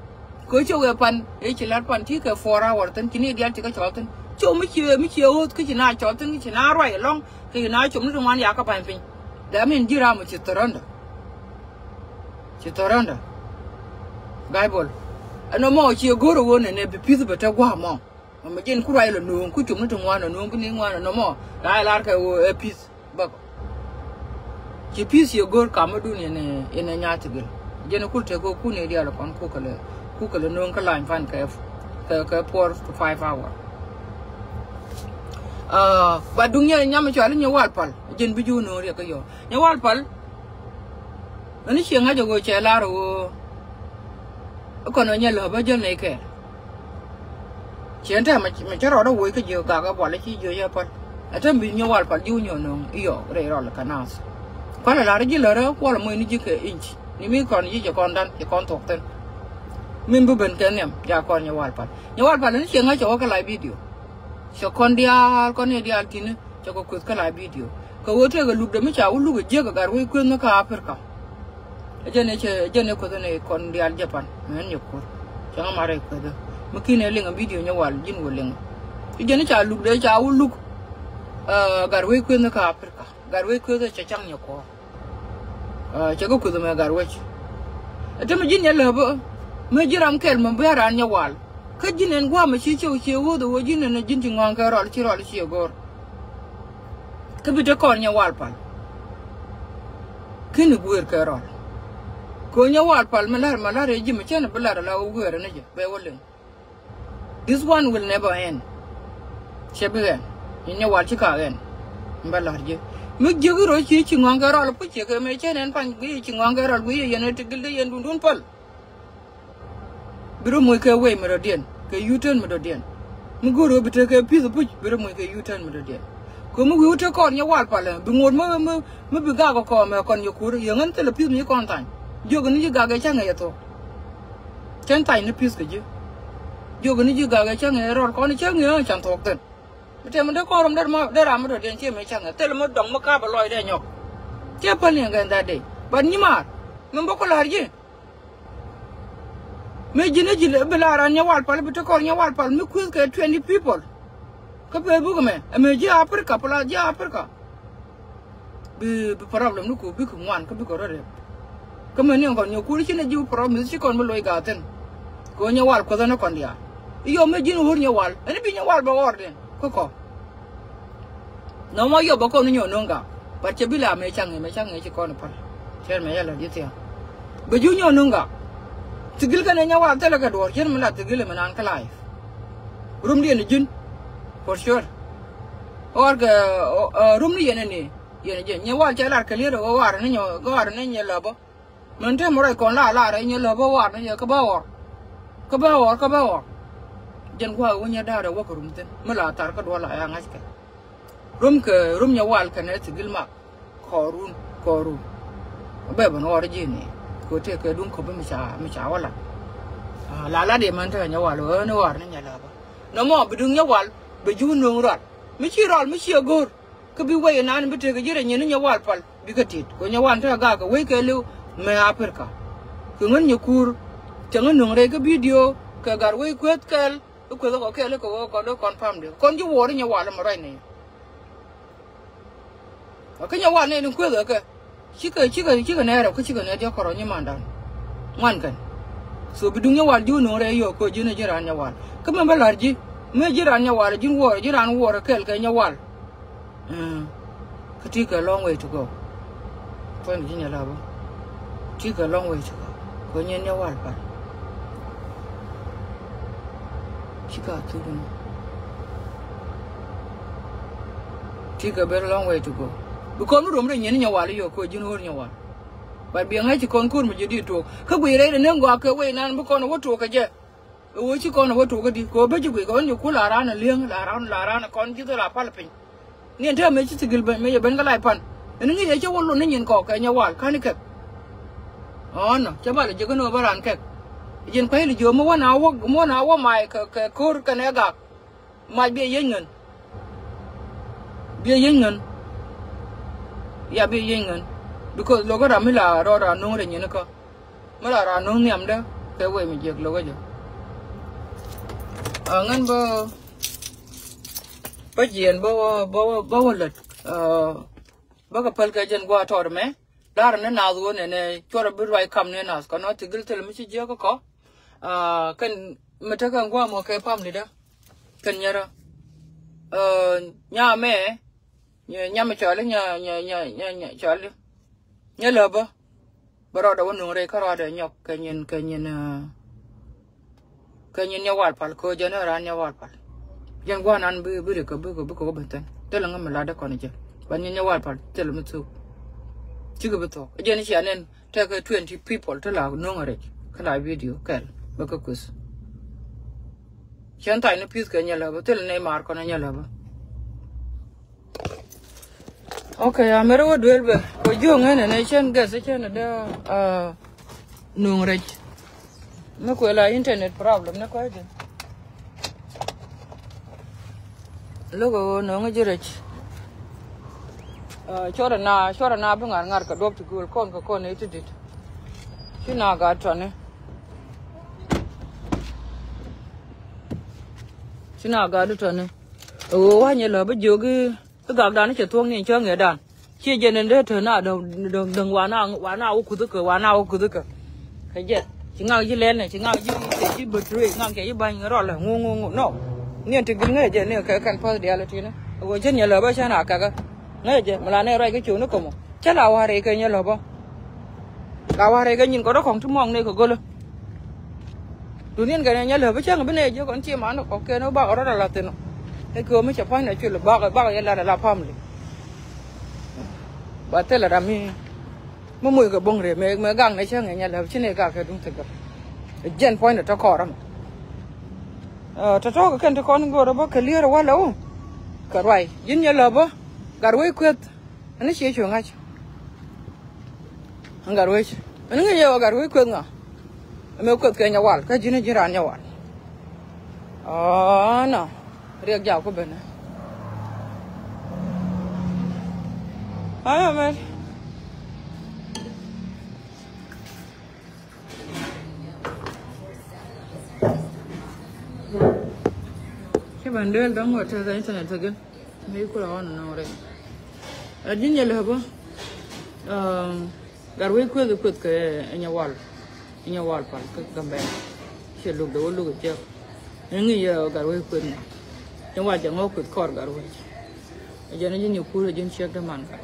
Coach weapon, H.L.Pan Tika 4 hours, and Canadian Tika Charlton. Show Michio, kitchen eye, Charlton, kitchen eye, right along, taking eye to little one Yakapan. That means Giramo Chitoranda. Bible. And no more, she go to one and every piece of a Taguamo. I'm again cry no, could you not one and opening one no more. I like a piece, but she piece your girl Cameroon in a article. Jenna could take go Kunia upon Cookle, no line fan pour to 5 hours. But Dunya and Yamachal in your walpal. Jen be you know, Rekayo. Your walpal. And she had to go Chelaro. A colonial of a Jamaica. She entered Macharo away to your gaga quality, your pot. I don't be your walpal, you know, your rail canals. Quite a large letter, while a moonijika inch. You may con you condon, you can't talk then. Mimbu Benthanium, Jacon your walpal. Your walpal and she had to walk a live video. Shokondia, Conedia Tine, Choco Kuska video. Go take a look the Micha will look at Jaggar, we couldn't look at Africa. A Jenny Condia Japan, and your court. Chamare Quether. McKinney a video in your wall, Jim Willing. Jenica look there, I will look. Garway couldn't look at Africa. Garway could the Chachang your core. Chago could the Megarwich. A Tamagina lover, Majoram Kelman, bear on your wall. Kajin and Guam, she chose you would the Wajin and a jinting on Carol, she gore. Capita Cornia Walpal. Kin Guer Carol. Cornia Walpal, Malar, Jim Chen, Ballada, Guer, and Bewilling. This one will never end. She began in your Wachica. Ballarje. Make Juguro teaching on Carol, put your Machan and find reaching on Carol, we and a gilly and Dunpal. Birumuka away, Merodian, you turn Merodian. Muguru take a piece of which Birumuka you turn Merodian. Come we took on your walpal, be more maybe Gago come on your cour, young until a piece of your content. You're going to Gaga Changato. 10 tiny piece, could you? You're going to Gaga Changa or Connie Changa, Chan talk then. But I'm the quorum that I'm not in Changa, tell him what Dong Macaba Lloyd and Yok. Japan again that day. But Nimar, Numbocolar. Major Belar and your walpal, but to call your walpal, no quick 20 people. Couple of boogman, a major Africa, Palaja Africa. Be problem, look, book one, could be correct. Come on your cushion and you promise you can Malloy garden. Go on your wall, Cosano Condia. You're making your wall, and it be your wall by order. Coco. No more your bocon in your nunga, but your villa may chang and a cornapal. Tell me, yellow, you tell. But you know nunga. To Gilgan and your telegador, gentlemen at the Gilliman Uncle Life. Roomly and a gin, for sure. Or roomly and any. You watch a lark a little war in your garden in your lover. Montemora con la in your lover war in your cabor. ka ba jen kwa wonya da wa ko rumten mala tar ka wala ya ngaska rum nya wal kan et gilma korun ba ban war jini ko te ka dun ko ba mi cha wala la de man ta nya wal no war nya la ba no mo bi dun nya wal be ju no rat mi chi gor ka bi way nan bi te ga jire nya wal pal bi ka tit ko nya wan ta ga way ka lu me afrika ko ngon nya kur changan no re ka video ka gar way kwet kal ko ko ke le ko do confirm de kon ju wor nya wala ma rai ne ka nya wala ne ko da ka chi ka ne ra ko chi ka ne de ko ro nya mandan man kan so bi dunya wal ju no re yo ko ju ne jira nya wal ka ma balarji me jira nya wala ju wor jira an wor kel ka nya wal ka ti ka long way to go point ji nya la ba ti ka long way to go ko nya wal pa Chica very long way to go. Because no room in Yawali, your coach, you know, Yawa. But being a con could you do to. Could we read and walk away and book on what talk again? What you call what to go, but you go on your cool around and ling around a conjugal palping. Near tell me to Gilbert, may a Bengal pan. And then you will Indian cock and your wall, can't you? Oh no, Jabal, you're going over and cake. Jen kweli jo mo wana wo mai ka kur ka ne ga mai bi yengen ya bi yengen because logo ra mila ro ra no re nyen ko mala ra no nyam da ke we mi jek logo jo ngan ba jien bo let ba ka pal ka jen gwa tor me dar ne na zo ne chora bi roi kam ne nas ko no tigil tel mi chi je ko kan matakan gwa mo kai pam lida kan nyara nya me nya me chale nya chale nya laba baro da wonu re karo da nyok kanyen nya wal pal ko jana ran nya wal pal jan gwa nan bi ko batan telang me la da ko ne je ban nya wal pal tel mi tu chigo beto jen shi anen take 20 people to la no ngare kala video kal bakakus chantai no pis ka nya la tel ne mar ko nya la ba okay amero wo duel be ko jo ngene ne chen ga se chen da no ngare no ko la internet problem na ko je logo no ngajire chora na bungar ngar ka dop tukul kon ne tidit sina ga tane sina ga du tane o wa nye la ba jogi ga da ne che tuong ni cho nge dan chi je ne de thana dong wa na u ku du ka ka je chi ngang ji len ne chi ngang ji battery ngang ke ji ban ro la ngu no ne ti gin nge je ne ka kan pa dia la ti ne o je ne la ba cha na ka ga nge je mala ne rai cái chỗ nó cũng chắc là hoa cái như là bao là hoa cái nhìn có đó không thum mong này của cô luôn tụi niên cái này nhớ là với chắc là bên này chứ còn chia mà nó có kia nó bao đó là tiền nó cái cửa mới chả phải là chuyện là bao cái là phàm rồi bà tên là đam mi mua mùi cái bông rồi mấy gang này chắc ngày là trên này cả cái đúng thực cái gen point là cho cỏ đó mà cho cái cái con ngồi đó bao cái lia rồi lâu cả rồi dính nhớ là bao garwe kwet ani che chu ngach garwe ani nge yo garwe kwet nga me kwet ke nya wal ka jine jira nya wal no riek jaw ko bene ayo me ke bandel dong wa ta internet again me ko la no re adin ya lebo garwe ko ke nya wal pal ka gambe che lu do lu je ngi ya garwe ko ni nya wa jango ko kor garwe ajana jin yu ku jin chek da man ka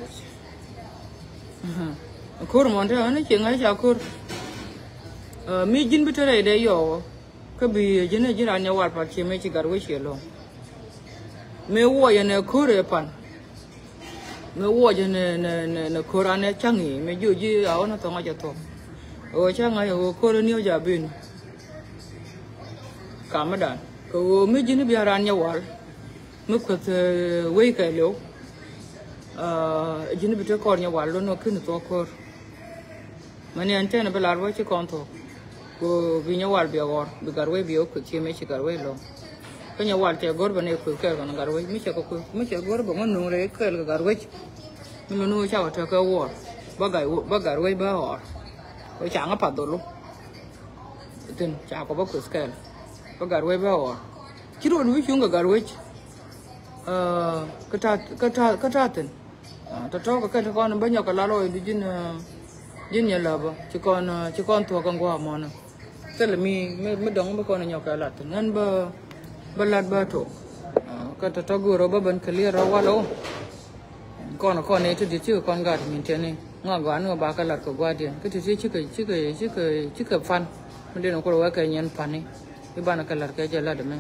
ko mo nda ne che ngai ja ko mi jin bitare de yo ka bi jin jira nya wal pal che me chi garwe che lo me wo ya ne kore pan me wo ya ne kora ne changi me ju ji a ona to ngaja to o changa yo kore ni o ja bin Kamadan. Ko mi jini biaran ya wal. Mi kwat wei ka leo. Jini bita kor ya wal no kin to kor. Mani antena belar wa chi konto. Ko binya wal bia gor. Bigarwe bio ko chi me chi garwe lo. Kanya wal te gor bane ko ka kan garwe mi che ko mi che gor ba ngon re ka garwe. Mi no cha wa ta ka war. Ba garwe ba or. Ko cha nga pa do lo. Tin cha ko ba ko ska. Ba garwe ba or. Kiro nu chung ga garwe. Ka ta tin. Ta to ka con ba nya ka la lo di jin ya la ba. Chi con to kan gwa mo na. Te le mi dong ba con nya ka la tin nan ba lat ba to. Ka ta to go ro ba ban clear ro wa lo. Con ne to di chi con ga min te ne. Nga gwa no ba ka lat ko gwa dia. Ka ti chi ka fan. Mình đi nó có đồ cái nhân phản ấy, cái bạn cái lật cái chơi là được mấy.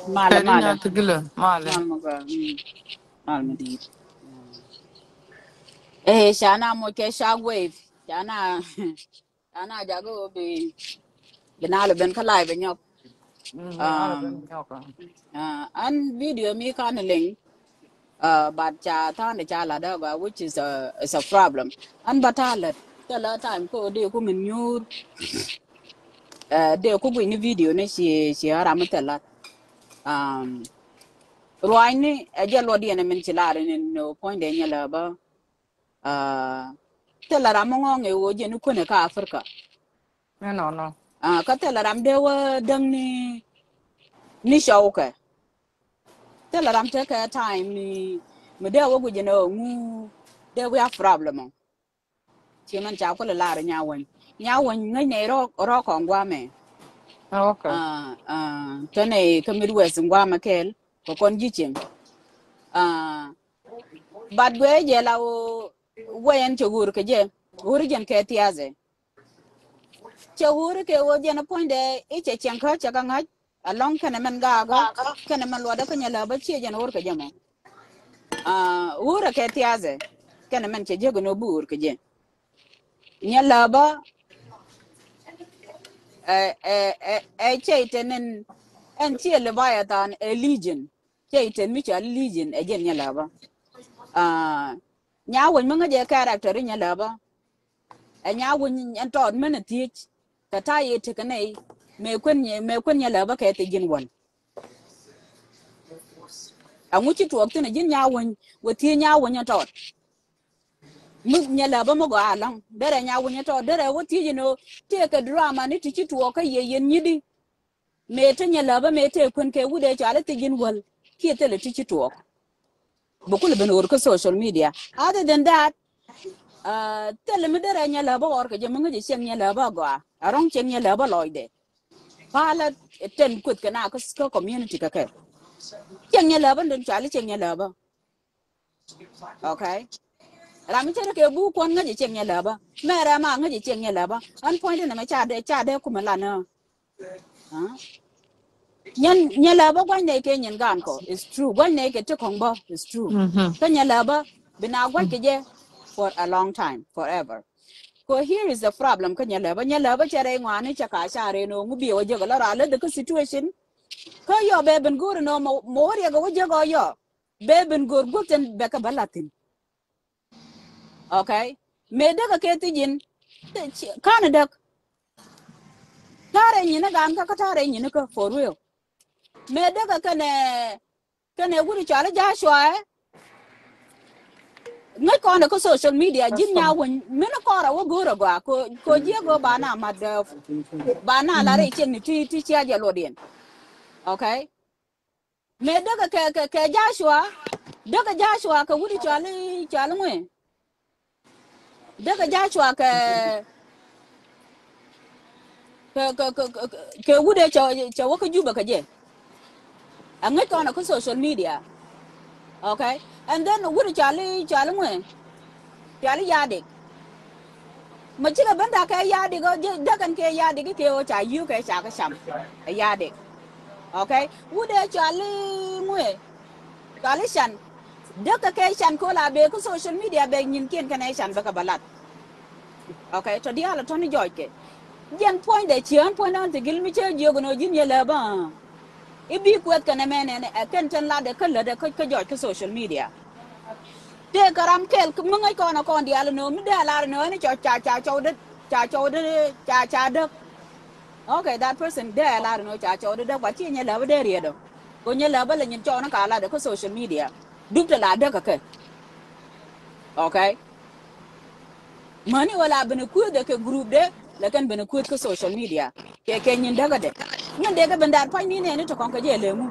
Mala Đi nhà mala. tự gila, male. Mama mal medit. Shana mo ke shockwave. Shana jago be benalo ben kalai ben yok. Ala ben nyoka. An video mi kan ling but cha tan de cha la da ba which is a problem. An batalet kala time ko de ko min nyur de ko ni video ne si ara matalat. Ruaini ajalo di ene min chilare no point de nyala ba tela ramongo nge wo jenu kone ka Afrika No. ka tela ram de wa dang ni shauka tela ram take a time ni me de wo gujeno ngu de we have problem ti man cha ko la ra nyawan ngai ne ro ko ngwa me Okay. tone kamidwes ngwa makel ko kon jichen bad gwe je la wo wayan chogur ke je jen ke tiaze chawur ke wo jena ponde iche chenka chaka ngaj along kana man gaga kana man wada kanya la ba che jena wor ke jamo wura ke tiaze kana man che jego no bur ke je nya la ba che tenen en che le baya tan a legion che ten mi cha legion e jen nya la ba nya won manga je character nya la ba nya won en ton men tich ta ye te kanai me kwen nya la ba ke te jin won anguchi tuok tene jin nyawon woti nyawon ya tot mu nyala ba mo go alang dere nyawon ya tot dere woti jino te ka drama ni ti tuok ka ye yen nyidi me te nyala ba me te kun ke wude chale ti jin wal ki te le ti tuok bukul ben or ko social media other than that tele me dere nyala ba or ka je mo ngi chen nyala ba go arong chen nyala ba loide pala ten kut kana ko community ka ke chen nyala ba den chale chen nyala ba okay rami chere ke bu kon ngaji chen nyala ba mera ma ngaji chen nyala ba an point na me cha de kuma la na nyen nyala ba gwan ne ke nyen gan ko is true gwan ne ke te kong ba is true ka nyala ba bina gwan ke je for a long time forever ko here is the problem ka nyala ba chere ngwani cha ka sha re no ngubi wa je ga la le the situation ka yo be ben gur no mo re ga wa je go yo be ben gur guten be ka balatin okay me daga ke tijin Canada tare nyina gam ka tare nyina ka for real me daga kane wuri chala Joshua ngai ko na ko social media jin nya won mena ko ra wo gora gwa ko je go bana mad bana la re chen ni ti chia ja lodien okay me daga ke Joshua ka wuri chala ngwe daga Joshua ke wude cha waka juba ka je angai ko na ko social media okay and then wude chali ngwe chali yade ma chiga banda ka yade go dagan ke yade ke o cha yu ke cha ka sham yade okay wude chali ngwe chali shan Daka kay shan ko la be ko social media be nyin ken kan shan ba ka balat. Okay, to dia la to ni joy ke. Jen point de chian point on te gil mi che jogo no jin yela ba. Ibi kwet kan men en ken tan la de kan la de ko joy ko social media. De karam kel mo ngai ko na kon dia la no mi da la no ni cha de. Okay, that person there la no cha de kwa chi nyela ba de rie do. Ko nyela ba la nyin cho na ka la de ko social media. Duk ta la de ka ke. Okay. Mani wala bene ku de ke group de la kan bene ku ko social media ke nyin daga de nyin de ga bandar pa ni ne to kon ka je le mu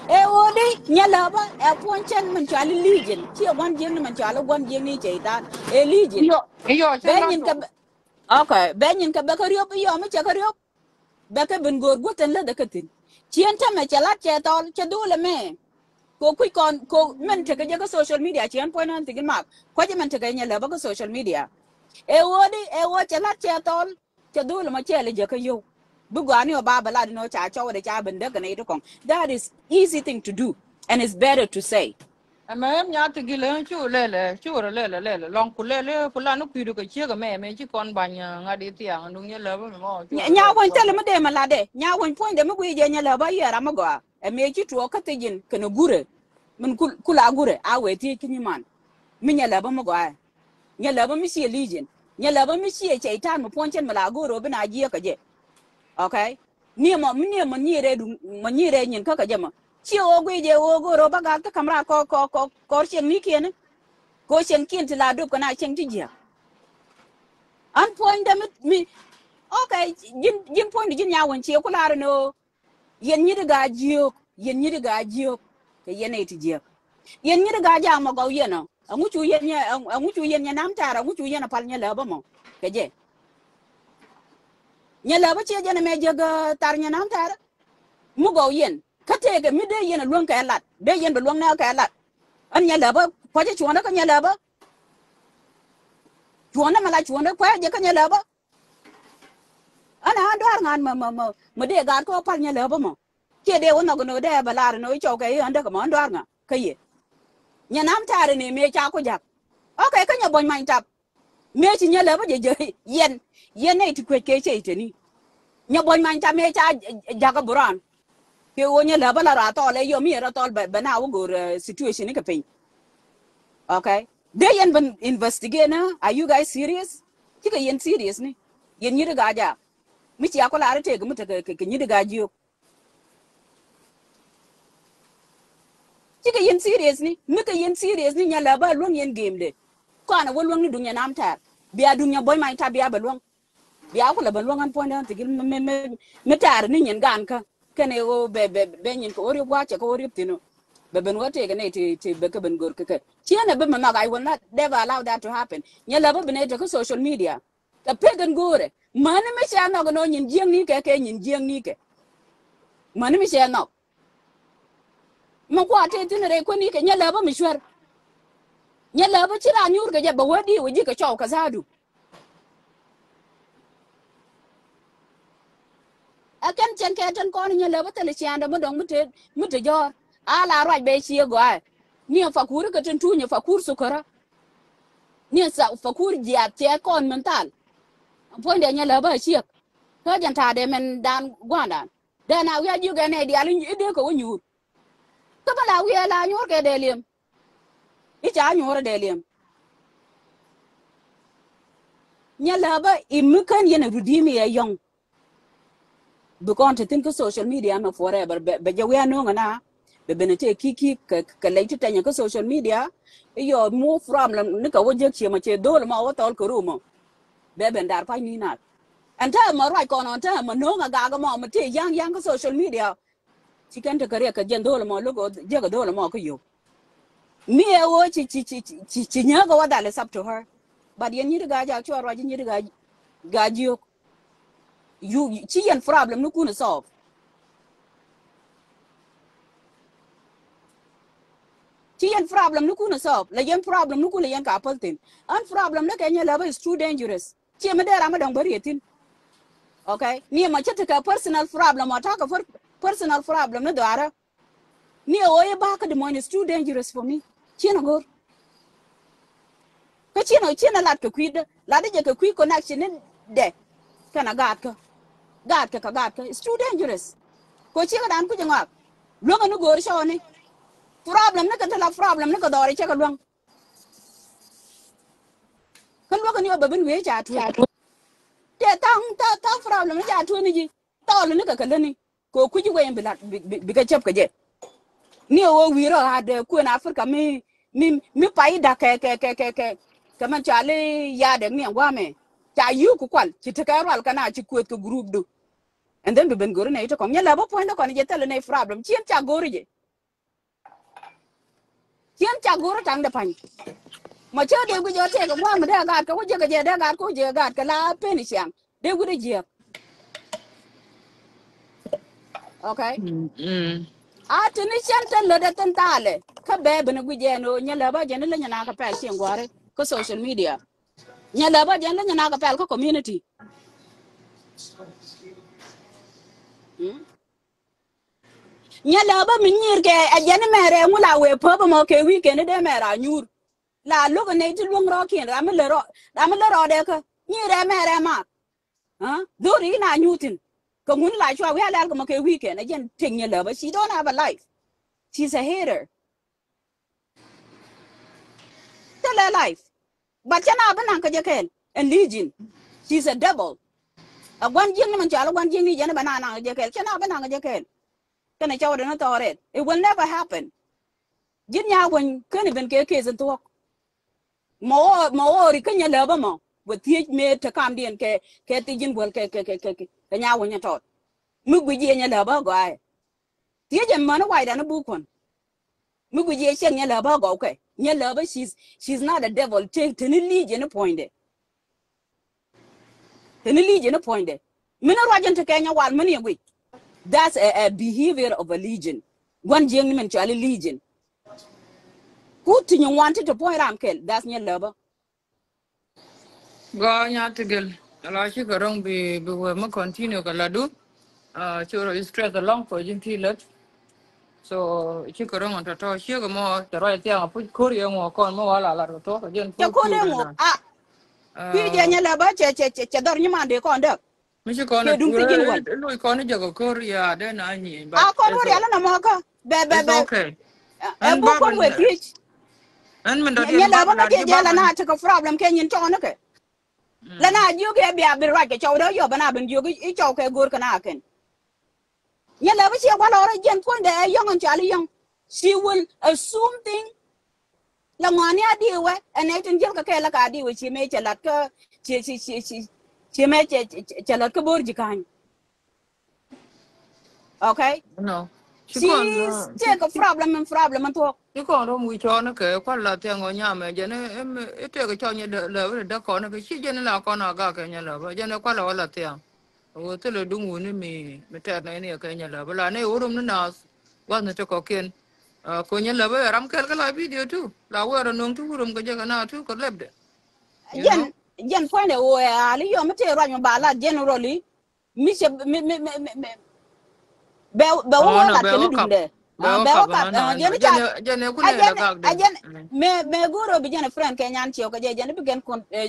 e o de nyala ba e ponchen man chali legion chi wan jing man chala wan jing ni cheitan e legion Yo, be chen lot nyin ka do. okay be nyin ka be ka riop yo ma cha ka riop be ka ben gor goten la de ka tin chien ta ma chala che tol che du le me ko ku kon ko men te ka je ka social media chien point on tigin mak ko je men te ka nyala ba ka social media e wodi e wo chala che tol che dul ma che le je ka yo bu gani o baba la no cha cho de cha bende ka ne to kon that is easy thing to do and it's better to say Mà em nhát thì ghi lên chú rồi lele, lòng cụ lele, cụ là nó quy được cái chiếc cái mẹ chỉ còn bánh ngã đi tiang, đúng như lele mà mò chú rồi nya lele won con. tele ma de ma la de nya won point de ma gui je nya la ba yara ma go e me chi to ka te jin kana gure min kula gure a we ti kini man min nya la ba ma go nya la ba mi si legion nya la ba mi si che tan mo ponchen ma la guro bina ji ka je okay ni mo ni re du mo ni re nyin ka je ma chi o gui je o go ro ba ga ta kamera ko chen ni ken ko chen kin ti la du ko na chen ti je an point dem mi okay jin point jin ya won che ko la no yen ni ga jiyo yen ni ga jiyo ke yen e ti je yen ni ga ja mo go yen no angu chu yen nya nam tara angu chu yen pal nya la ba mo ke je nya la ba che je na me je ga tar nya nam tara mu go yen ka te ga mi de yen luon ka lat de yen be luon na ka lat an nya la ba ko je chuona ka nya la ba chuona ma la chuona ko je ka nya la ba ana andwar ngan ma de ga ko pal nya la ba mo ke de wono go no de ba la no cho ke anda ka ma andwar nga ka ye nya nam tare ne me cha ko jak okay ka nya bon man tap me chi nya la ba je yen ne ti ko ke che te ni nya bon man tap me cha jaga buran ke wo nya la ba la ra to le yo mi ra to ba na wo go situation ni ka pe okay they yen ban investigate na are you guys serious kika yen serious ni yen nyiri ga ja mi ci akola arate ga muta ke nyiri ga jiyo kika yen serious ni mika yen serious ni nyala ba long yen game de ko ana wolong ni dunya nam tar biya dunya boy mai ta biya ba long biya ko la ba long an point an tigil me tar ni nyen gan ka kene o be nyen ko ori wache ko ori tino be ben wote ga ne ti be ka ben gor ka chiana be ma I will not never allow that to happen nyala ba bene to social media ka pegan gore mane me sha no no nyin jeng ni ke nyin jeng ni ke mane me sha no ma ko ate tin re ko ni ke nyala ba mishwar nyala ba chira nyur ga ba wadi wuji ka chaw ka zadu akan chen ke tan ko ni nyala ba tele chianda mo dong mute jor ala raj be chi go ai ni fakur ka tan tu ni fakur sukara ni sa fakur dia te kon mental point de nyala ba chi ka jan ta de men dan gwanda dan a wi ju ga ne dia lu de ko nyur ka bala wi la nyur ke de liem I cha nyur de liem nyala ba imukan yena rudimi ya yong because to think social media no forever be je we no na be benete kiki ka leiti tanya ko social media yo move from ni ka woje chi ma che dol ma wotol ko rumo be ben dar pa ni na anta ma right kon anta ma no ga ma te yang ko social media chicken to kare ka jen dol ma logo je ga dol ma ko yo mi e wo chi nya ga wada le up to her but yen ni ga ja cho ro ni ga ji you chi yen problem no kuna solve chi yen problem no kuna solve la yen problem no kuna yen ka paltin an problem na kenya laba is too dangerous chi ma dera ma dang bari tin okay ni ma chata ka personal problem ata ka personal problem na dara Ni oye ba ka de mo is too dangerous for me. Chino go. Ka chino lat ka kwid. La de ka kwid connection in de. Kana gat ka. Gat ka. It's too dangerous. Ko chi ka dan ku jangak. Lo ka no go sho ni. Problem na ka tala problem na ka dori che ka luang. Kan lo ka ni ba ben we cha tu. Te ta problem na cha tu ni ji. Ta lo ni ka ni. Ko ku ji we bilat bi ka chep ka je. Ni o wiro had ku na Africa mi paida ke kaman chale ya de mi ngwa me cha yu ku kwal ci te ka ral kana ci ku ko group do and then be ben goro ne to kom nyala ba point ko ne je tele ne problem chien cha goro je chien cha goro tang de pan ma cha de gu jo te ko ngwa me da ga ko je ga je da ga ko je ga ka la pe ni siam de gu de je okay a te ni chen te le de ten tale ka be ben gu je no nyala ba je ne le nyana ka pe sien gware ko social media nyala ba je le nyana ka pe ko community nyala ba minir ke ajene mere ngula we popo mo ke weekend de mera nyur la logo ne ti lung ro kin ram le ro de ka nyire mere ma ha dori na nyutin ko ngun la chwa we ala ko mo ke weekend ajen ting nyala ba she don't have a life, she's a hater, tell her life but chana ba nan ka je ken and legion she's a devil a wan jing man chala wan jing ni jene banana je ken chana ba nan je ken kana chaw de na tore it will never happen. Jin ya wen kan ben ke to mo ri kan ya leba mo with the me to come din ke ti jin bol ke nya wen ya tot mu gu je nya leba go ai ti je man wai da na bu kon mu gu je chen nya leba go ke nya leba she's not a devil take to ni li je no point de ni li je no point de mina rajan to kenya wal mani wi that's a behavior of a legion one jeng men chali legion who you wanted to point am kel that's nya leba go nya tigel ala shi ka rong bi we mo continue ka ladu churo is straight along for jin ti let so shi ka rong on to shi ga mo to right ya pu ko ri mo kon mo wala la to ka jen cho pu ko ku de da ngo a pi je uh nya leba che dor nyima de kon de mi shi kon ke dung ti jin wal lu kon je ko ya de na ni but a kon wori ala na mo ka it's be okay e and bu kon we babal ti and man dot nya yen leba babal ka ar je je la babal na te ko problem ke nyin to no ke la na ju ke bi a bi ra ke chaw de yo bana ben ju i chaw ke gor kana ken nya leba che wala ora jen point de young on chali young she will assume thing la ngani adi we and it jil ka ke la ka di we chi me che lat ka chi me che lat ka bor ji kan okay. no shi She's kon take a problem and talk. chứ còn đâu mùi cho nó kể quan là tiền ngồi nhà mẹ giờ nó em cái cho như lỡ đã có nó cái chi cho nên là con nào cả cái nhà lỡ giờ nó quan là tiền tức là đúng rồi nên mình trẻ này này cái nhà lỡ là này ở nó nào quan nó cho có kiên có nhà lỡ bây giờ làm cái lại video tu là ở nó tu rồi cái giờ nào tu có lép đấy you know Jen point o ali yo mete ro bala generally mi se be oh wo no la bé ken có dum cặp de bé có be cặp wo ka nó jen giờ cha này cũng này là các đấy ajen me goro bi jen friend ke nyan ti o ke jen bi ken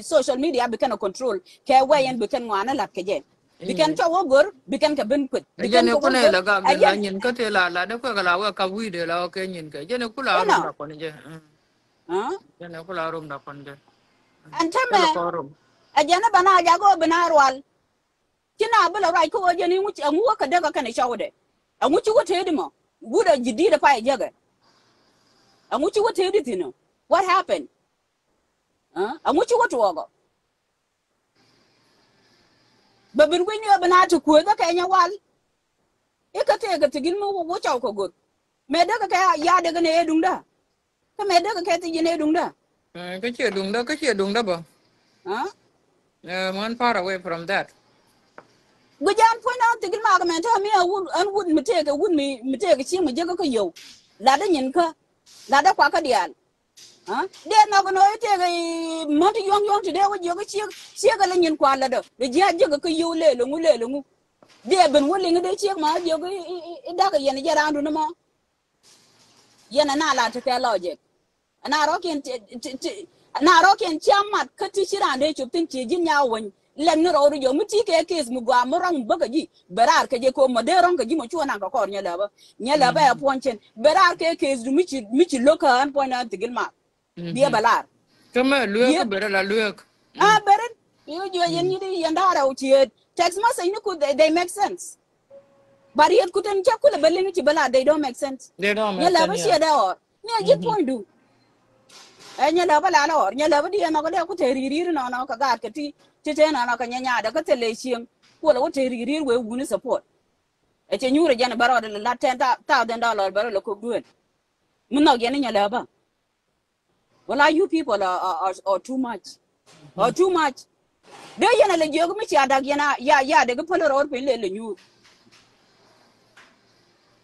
social media bi ken control ke way en bi ken ngwana la ke jen bi ken to wo gor bi ken ka ben put bi giờ ken này ko cũng wo này gor là các đấy là ajen nhìn cái thế là đấy có là cái video là cái nhìn cái giờ này cũng là room no đó con chứ huh giờ này cũng là room đó con chứ cái là antame có room ajen bana ja go binarwal kina bula rai ko waje ni wuce an waka daga kana shawde an wuce wata yedima guda jiddi da fa jaga an wuce wata yeditino what happened an wuce wata wago babin gwini bana ta ko da kanya wal e ka te ga tigin mu wo chaw ko god me daga ka ya daga ne edunda ka me daga ka ti ne edunda cái chuyện đúng đó bà ha man far away from that gujan point out tigin ma ga men ta mi an wud mi te ga wud mi te ga chi mu jaga ko yo la da nyin ka la da kwa ka dial de no no te ga monti yong te de wo yo ga chi ga la nyin kwa la do de ja je ga ko yo le lu de ben wo le de chi ma yo ga da ga yen ja randu no ma Yana na la take logic. Na rokin na rokin chamat kati shirande chuptin chijin ya won. Len no ro yo muti ke kes mu gwa morang bagaji berar ke je ko moderon ke ji mo chuana ka kor nya laba ya ponchen berar ke kes du michi loka an pona tigil ma dia balar Come dia look better la look. berin yo yen yidi yandara uchi text message ni could they make sense but yet couldn't check kula belin ci bala they don't make sense They don't nya make laba sense, yeah. shi da or nya ji point du nya laba la or nya laba dia no ko de ku teriri no ka ga ka ti te na ka nya da ka tele shim ko la teriri we wuni support e che nyure jana baro de la $10,000 baro lo ko duel mun no gene nya laba well you people are too much or too much de yana le jogo mi ci adag yana ya de ko polo or pe le nyu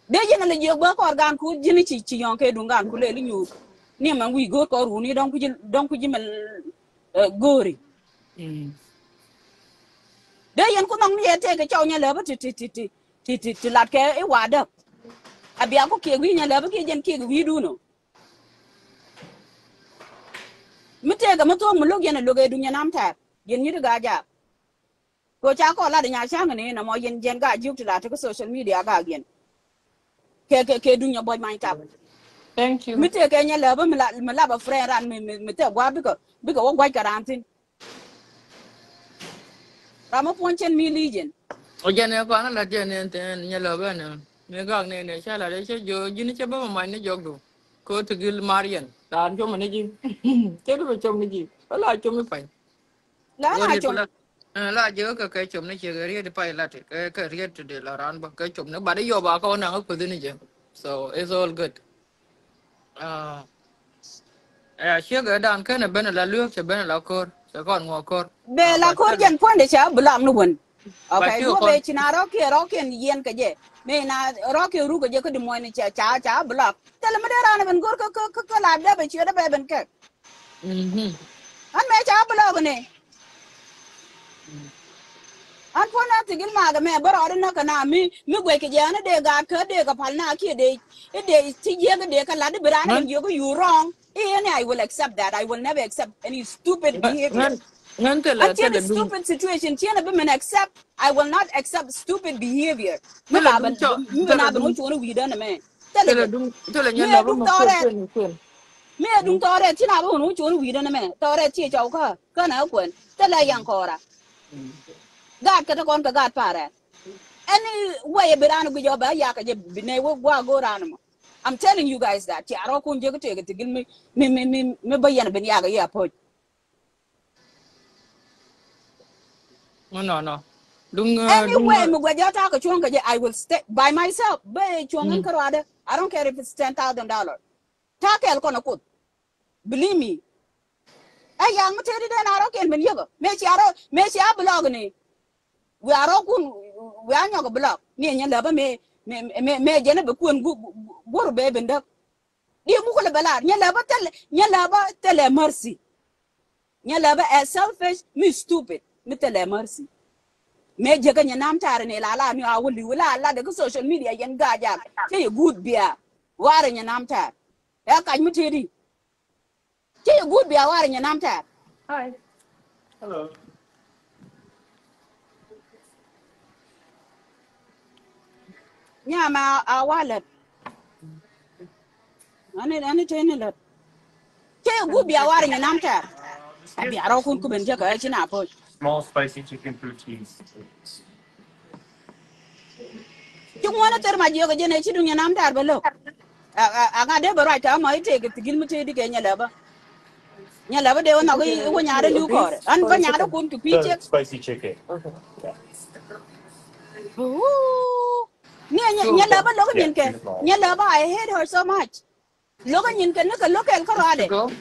de yana le jogo ko organ ku jini ci yonke dungan ku le nyu ni man wi go ko ru ni don ku jimel gori de yan ku nong ye te ke chaw nya laba ti lat ke e wada abia ko ke wi nya laba ke jen ke wi du no mitega mato mu log yana loge dunya nam ta yen ni ga ja ko cha ko la de nya cha ngene na mo yen jen ga juk la to social media ga gen ke dunya boy man tap Thank you. mitega nya laba mi la ba friend ran mi te gwa bi ko gwa karantin ramo ponchen mi lijen Ojane ko na la jene ten nyalo bana. Me gak ne chala de che jo jini che ba ma ne jogdo. Ko to gil Marian. Dan jo mane ji. Che do chom ni ji. Ala chom mi pa. la na Gori chom pula. La jo ka kai chom ne che gari de pa la te. Ka riet de la ran ba kai chom ne ba de yo ba ko na ko de ni je. So it's all good. Uh che ga dan ka ne bana la lu che bana la kor. Che kon ngo kor. be la Ba ko che jen ponde cha bulam no won ba okay che do kon. be china roke yen ka je me na roke ru ka je ko di moy cha bulam tele me dera ben gor ko la da be che da be ben ke an me cha bulam ne an pona tigil ma ga me baro na kana mi gwe ke je na de ga ka de ka pal na ki de ti je ga de ka la de birana ben yo you wrong I will accept that. I will never accept any stupid behavior. Ngan Until tele a dum stupid situation, tiana women accept. I will not accept stupid behavior. Me tele baba, dum cho me tele na ben dum which one we done man. Tell tele it. dum tele Me nyala ba dung ma ko tore, kwen. me dung tore. Tina ba which one we done man. Tore tia chauka. Kana kwen. Tell a young kora. God kata kon ka God pare. Any way beran with your ba yaka je bine wo go ran. I'm telling you guys that. Tiaro kun je ko te gil me bayan ben yaga ya po. No. Dung Anyway, I will stay by myself. Be chongan karwade. I don't care if it's $10,000. Takel kono kut. Believe me. Ay yang materi den aro ken ben yoga. Me chi blog ni. We aro kun we anyo go blog. Ni nya leba me jene be kun gur be ben dak. Di mu ko le bala nya leba tele mercy. Nya leba as selfish, me stupid. Me tele mercy. Me jega nya nam tare ne la ni awuli wala la de social media yen gaja ke good bia ware nya nam tare ya ka mi tedi ke good bia ware nya nam tare Hi. Hello. nya ma awala ani tene la ke good bia ware nya nam tare abi aro kun ku ben jega china po Small spicy chicken poutines. ki wona ter ma jega jene chi du nya nam tare belo aga de baro ta ma ite ke tigil mi tedi ke nya laba de wona go nya de A lu kore beef an or ba a nya de chicken? kun ku The piche spicy chicken. Okay. Yeah. ooh nya So laba logo Yeah, nyen ke two small. nya laba I hate her so much logan nyin kan ka local ko to ade go.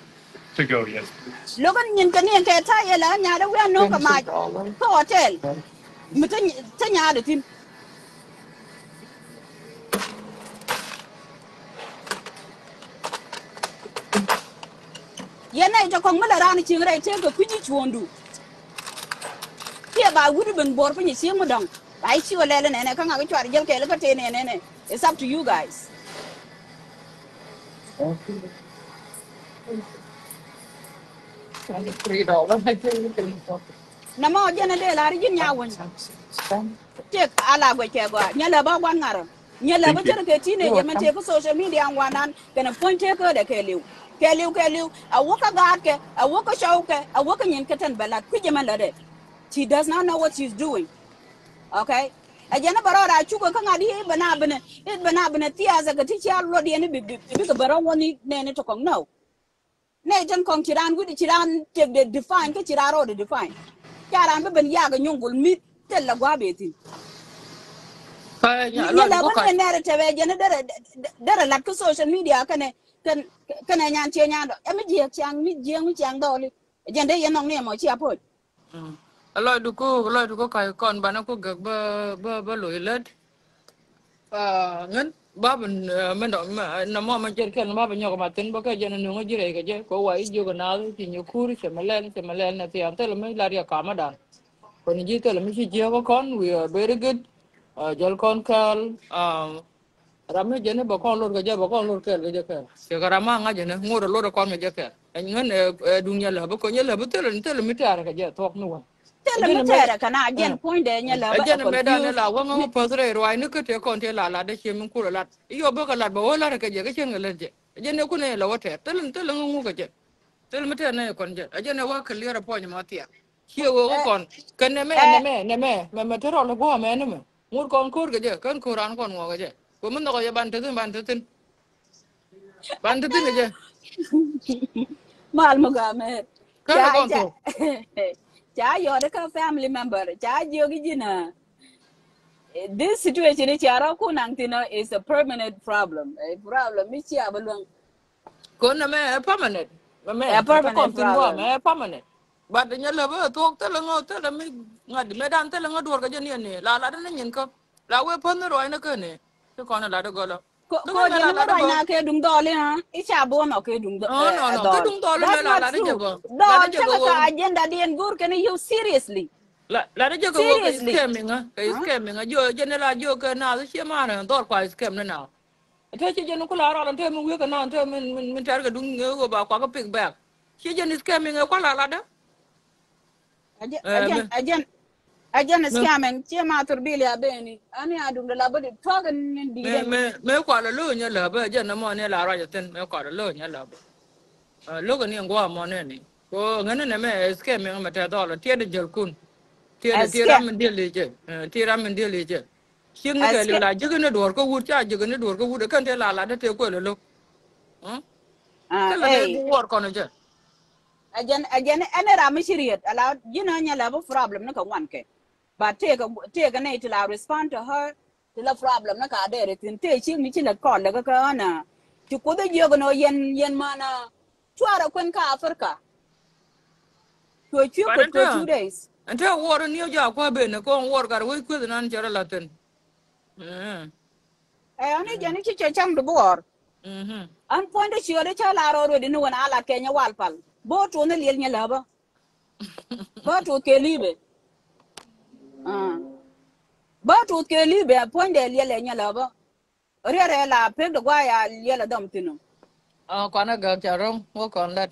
To go, yes. logan nyin kan yen ka ta yela nya da we no ka ma $26. ko hotel mutan ta nya da tin yana ita kon mala ran ci rai te ka kuji chuondu ke ba wudu ben bor fa ni ci mu dong ai ci wala ne kan ga chwar jel ke la ka te ne it's up to you guys $3. I think. na mo jene de la ri jin nya won tek ala go che go nyala ba wan ngaro nyala ba Thank you. tere ke tine You're je man welcome. te ko social media wanan kana point te ko de ke liu a woka gad ke a woka show ke a woka nyen keten balat ku je man la de she does not know what she's doing. Okay, a jana baro ra chu ko ngadi bana bene tia za ga ti cha lo de ne bi ko baro woni ne to kong no ne tan kong chiran gudi chiran te de define ke chiraro de define charan be ben ya ga nyungul mit tel la gwa beti Yeah, a nya lot of la go ban cut. ne nere te we jana dere lat ko social media kan nyan che nyan do e mi chang do li jende ye nong ne mo chi apo A lot of go kai con bana ko gag ba lo ilet. Ngan babin men do na mo ma jer ken babin yo ma tin ba ka jena no jire ga je ko wa ijo ga na ti nyu kuri se malen na ti am tel me la ya ka ma dan. Ko ni ji tel me ji je ko kon we are very good. Jol kon kal rame jene ba kon lor ga je ba kon lor kel ga je kel. Se ga rama nga jene ngoro lor kon ga je kel. Ngan dunya la ba ko nyela ba tel mi tar ga je tok no wa. tel Jene me metere kana jen point de nya la ba ajana medan confused la wanga ngo podre roi ne kete kon te la de che min kula lat yo ba ka lat ba wala ka je ka chen ngale je ajana ku ne la wote tel ngu ka je tel mete ne kon je ajana wa ka lera po nya matia chi wo kon kan eh ne me tero lo go me ne me mur kon kur ka je kan kuran kon ngo ka je ko mun ko je ban te tin je mal mugamer kan cha kon cha to cha yo de ka family member cha jo gi jina this situation is chara ko nang tina is a permanent problem a problem mi chi abalong ko na me permanent a me ta kon permanent tin go problem me permanent ba de nyala ba to te la ngo te la mi ngad me dan te la ngo dor ga je ne la de nyin ko la we pon ro ina ke ne to kon la de go lo to ko me je la no de right go na ke dung dole ha icha bo no ke dung no no no ke dol dung dol me that's not la de je true go la de dol je ta ka go agenda dien gur can you seriously la de je go ke seriously scamming ke huh scamming jo je ne la jo ke na che ma na dor kwa scam ne na te che je no kula ra te mu we ke na te min tar ga dung go ba kwa ka pick back che je ni scamming ko la de again me again again me scamming che ma turbili abeni ani adung la bodi togen me ndigen me me kwa la lu nya la ba je na mo ne la ra je ten me kwa la lu nya la ba lu ga ni ngwa mo ne ni ko ngane ne me ske me ma ta do la tie de jel kun tie ram min de le je tie ram min de le je sing ne ga le a la je ne dor ko wut cha je ne dor ko wut kan te la de te ko le lo te la de bu hey wor ko ne je again ene ra mi shiriet ala nya la problem na ka wan ke but take a night to respond to her to the problem na ka de tin te chi mi chi la ko la ka na ti ko de yo no yen mana twara kwen ka afrika to chu ba ko de te 2 days ante wor ni ja ko be ne ko wor gar we ku nan jara la ten ani jani chi chang du bor an point de chi de cha la ro de no na ala kenya walpal bo to ne liel nya la ba to ke libe ah ba to ke libe point de liel nya la ba re la pe de gwa ya liel dam tinu con nó gần chào rong, có còn lên.